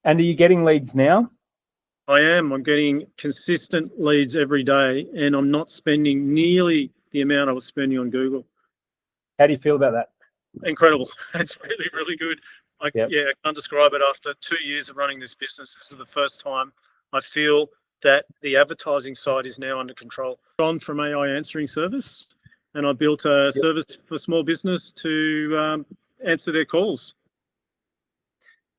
And are you getting leads now? I am. I'm getting consistent leads every day, and I'm not spending nearly the amount I was spending on Google. How do you feel about that? Incredible. It's really, really good. I can't describe it. After 2 years of running this business, this is the first time I feel that the advertising side is now under control. I'm from AI answering service, and I built a service for small business to answer their calls.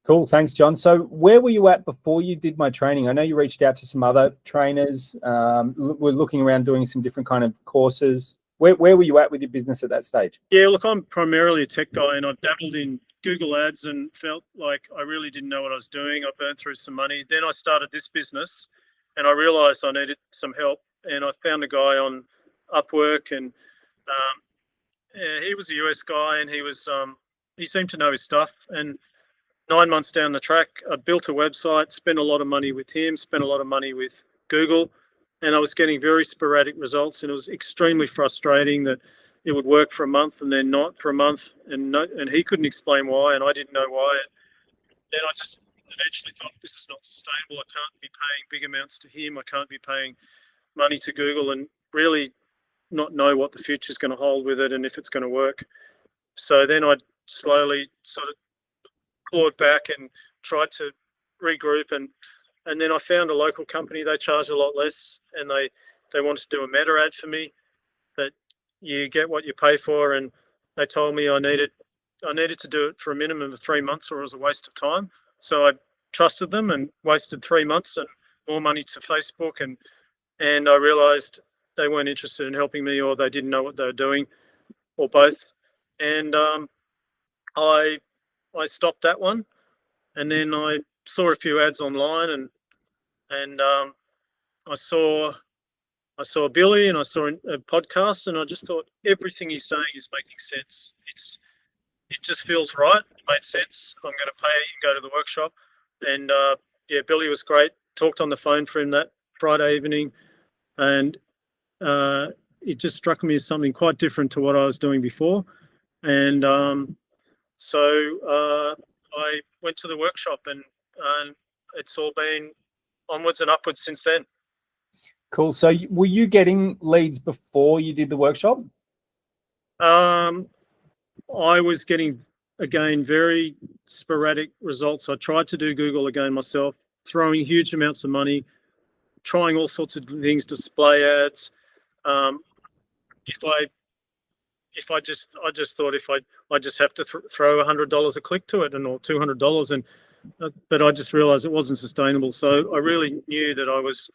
Cool. Thanks, John. So where were you at before you did my training? I know you reached out to some other trainers. We're looking around doing some different kind of courses. Where were you at with your business at that stage? Yeah, look, I'm primarily a tech guy, and I've dabbled in Google Ads and felt like I really didn't know what I was doing. I burned through some money. Then I started this business, and I realized I needed some help. And I found a guy on Upwork, and he was a US guy, and he seemed to know his stuff. And 9 months down the track, I built a website, spent a lot of money with him, spent a lot of money with Google, and I was getting very sporadic results. And it was extremely frustrating that it would work for a month and then not for a month, and he couldn't explain why, and I didn't know why. Then I just eventually thought, this is not sustainable. I can't be paying big amounts to him. I can't be paying money to Google and really not know what the future is going to hold with it and if it's going to work. So then I slowly sort of clawed back and tried to regroup, and then I found a local company. They charged a lot less, and they wanted to do a meta ad for me, that you get what you pay for, and they told me I needed to do it for a minimum of 3 months or it was a waste of time. So I trusted them and wasted 3 months and more money to Facebook, and I realized they weren't interested in helping me, or they didn't know what they were doing, or both. And I stopped that one, and then I saw a few ads online, and I saw Billy, and I saw a podcast, and I just thought everything he's saying is making sense. It just feels right. It made sense. I'm going to pay and go to the workshop, and Billy was great. Talked on the phone for him that Friday evening, and it just struck me as something quite different to what I was doing before, and so I went to the workshop, and it's all been onwards and upwards since then. Cool. So were you getting leads before you did the workshop? I was getting, again, very sporadic results. I tried to do Google again myself, throwing huge amounts of money, trying all sorts of things, display ads. I just thought if I just have to throw $100 a click to it, or $200, and but I just realized it wasn't sustainable. So I really knew that I was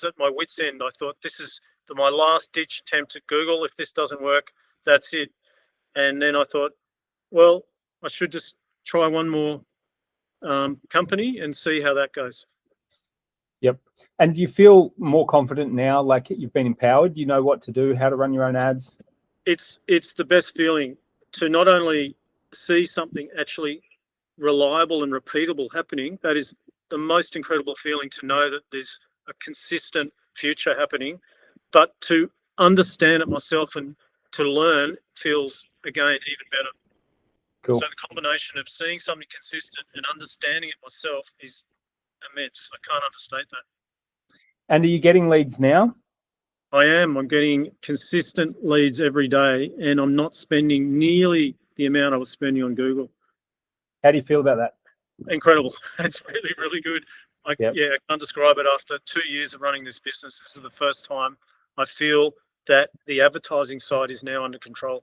at my wit's end. I thought, this is my last ditch attempt at Google. If this doesn't work, that's it. And then I thought, well, I should just try one more company and see how that goes. Yep. And do you feel more confident now, like you've been empowered? You know what to do, how to run your own ads? It's the best feeling to not only see something actually reliable and repeatable happening. That is the most incredible feeling, to know that there's a consistent future happening, but to understand it myself and to learn feels, again, even better. Cool. So the combination of seeing something consistent and understanding it myself is immense. I can't understate that. And are you getting leads now? I am. I'm getting consistent leads every day, and I'm not spending nearly the amount I was spending on Google. How do you feel about that? Incredible. It's really, really good. I can't describe it. After 2 years of running this business, this is the first time I feel that the advertising side is now under control.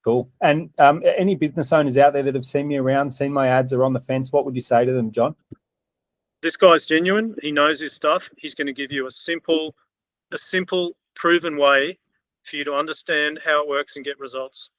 Cool. And any business owners out there that have seen me around, seen my ads, are on the fence, what would you say to them, John? This guy's genuine. He knows his stuff. He's going to give you a simple, proven way for you to understand how it works and get results.